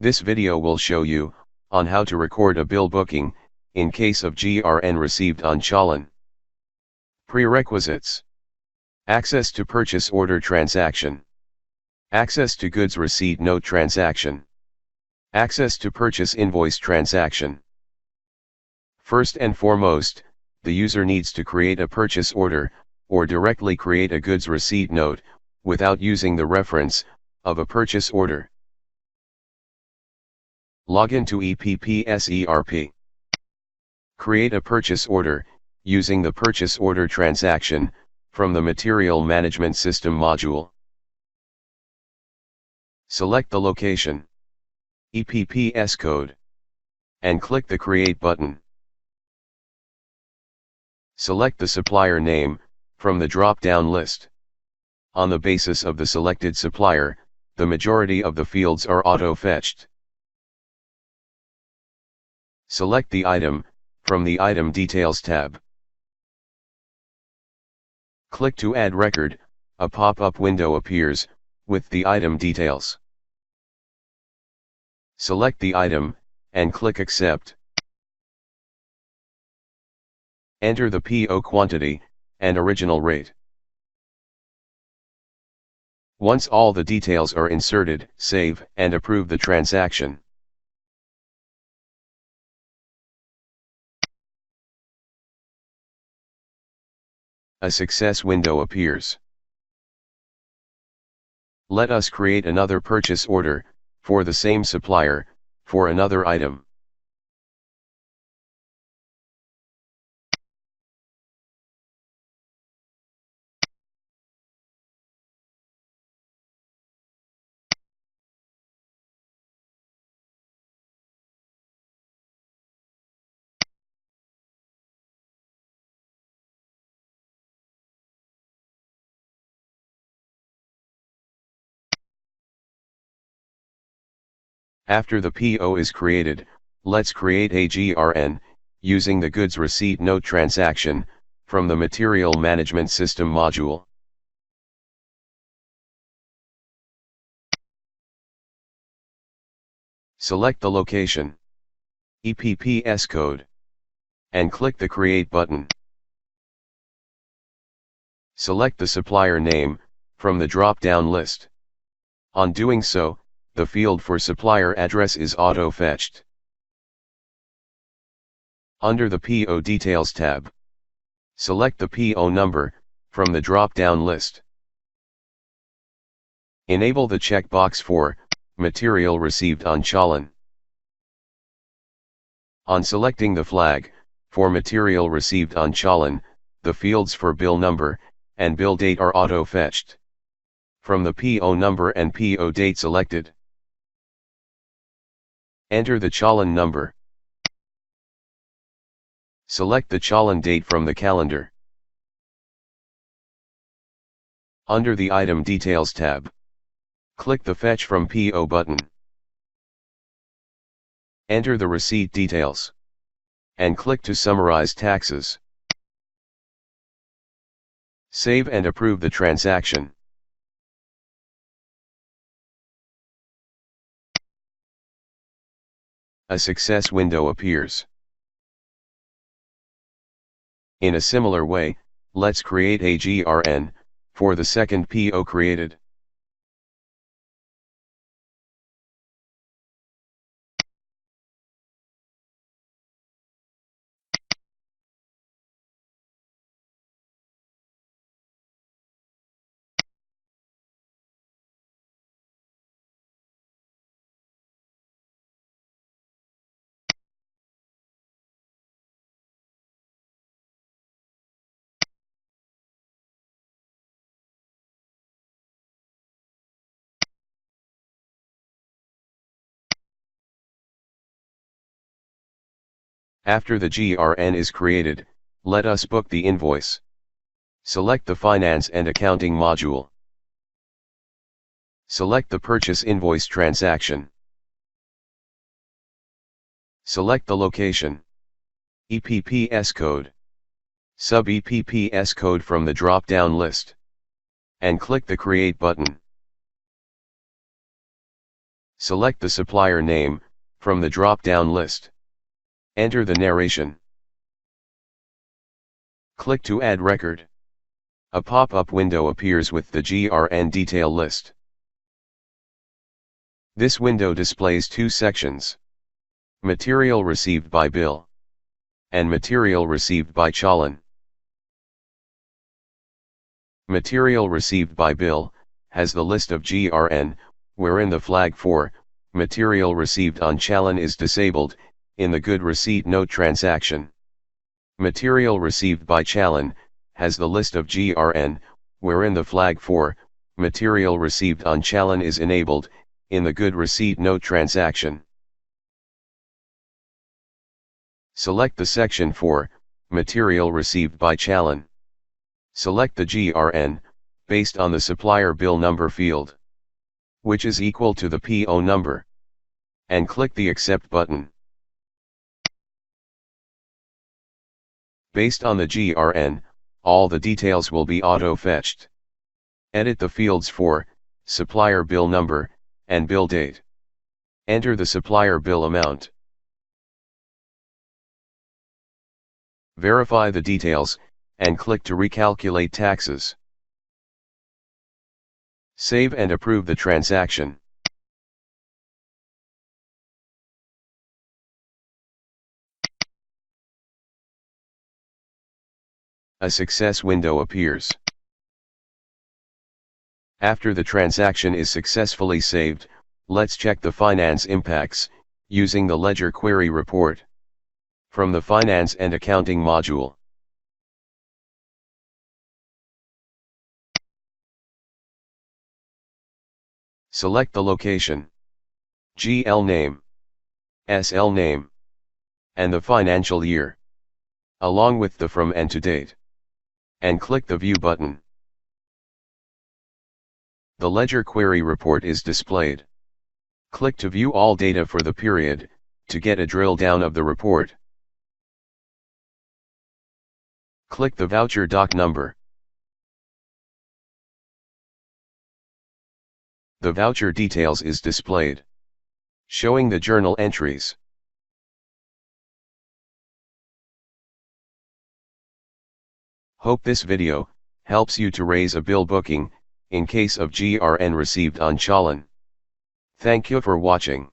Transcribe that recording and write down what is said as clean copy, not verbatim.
This video will show you, on how to record a bill booking, in case of GRN received on challan. Prerequisites. Access to purchase order transaction. Access to goods receipt note transaction. Access to purchase invoice transaction. First and foremost, the user needs to create a purchase order, or directly create a goods receipt note, without using the reference of a purchase order. Log in to EPPS ERP. Create a purchase order, using the purchase order transaction, from the Material Management System module. Select the location, EPPS code, and click the Create button. Select the supplier name, from the drop-down list. On the basis of the selected supplier, the majority of the fields are auto-fetched. Select the item, from the Item Details tab. Click to Add Record, a pop-up window appears, with the item details. Select the item, and click Accept. Enter the PO quantity, and original rate. Once all the details are inserted, save and approve the transaction. A success window appears. Let us create another purchase order, for the same supplier, for another item. After the PO is created, let's create a GRN, using the goods receipt note transaction, from the Material Management System module. Select the location, EPPS code, and click the Create button. Select the supplier name, from the drop-down list. On doing so, the field for supplier address is auto-fetched. Under the PO Details tab, select the PO number, from the drop-down list. Enable the checkbox for Material Received on challan. On selecting the flag, for Material Received on challan, the fields for bill number, and bill date are auto-fetched from the PO number and PO date selected. Enter the challan number. Select the challan date from the calendar. Under the Item Details tab, click the Fetch from PO button. Enter the receipt details, and click to Summarize Taxes. Save and approve the transaction. A success window appears. In a similar way, let's create a GRN, for the second PO created. After the GRN is created, let us book the invoice. Select the Finance and Accounting module. Select the Purchase Invoice transaction. Select the location, EPPS code, sub-EPPS code from the drop-down list, and click the Create button. Select the supplier name from the drop-down list. Enter the narration. Click to add record. A pop-up window appears with the GRN detail list. This window displays two sections: material received by bill and material received by challan. Material received by bill has the list of GRN, wherein the flag for material received on challan is disabled in the good receipt note transaction. Material received by challan has the list of GRN, wherein the flag for material received on challan is enabled in the good receipt note transaction. Select the section for material received by challan. Select the GRN based on the supplier bill number field, which is equal to the PO number, and click the Accept button. Based on the GRN, all the details will be auto-fetched. Edit the fields for supplier bill number and bill date. Enter the supplier bill amount. Verify the details, and click to recalculate taxes. Save and approve the transaction. A success window appears. After the transaction is successfully saved, let's check the finance impacts using the Ledger Query Report from the Finance and Accounting module. Select the location, GL name, SL name, and the financial year, along with the from and to date, and click the View button. The Ledger Query Report is displayed. Click to view all data for the period, to get a drill down of the report. Click the voucher doc number. The voucher details is displayed, showing the journal entries. Hope this video helps you to raise a bill booking in case of GRN received on challan. Thank you for watching.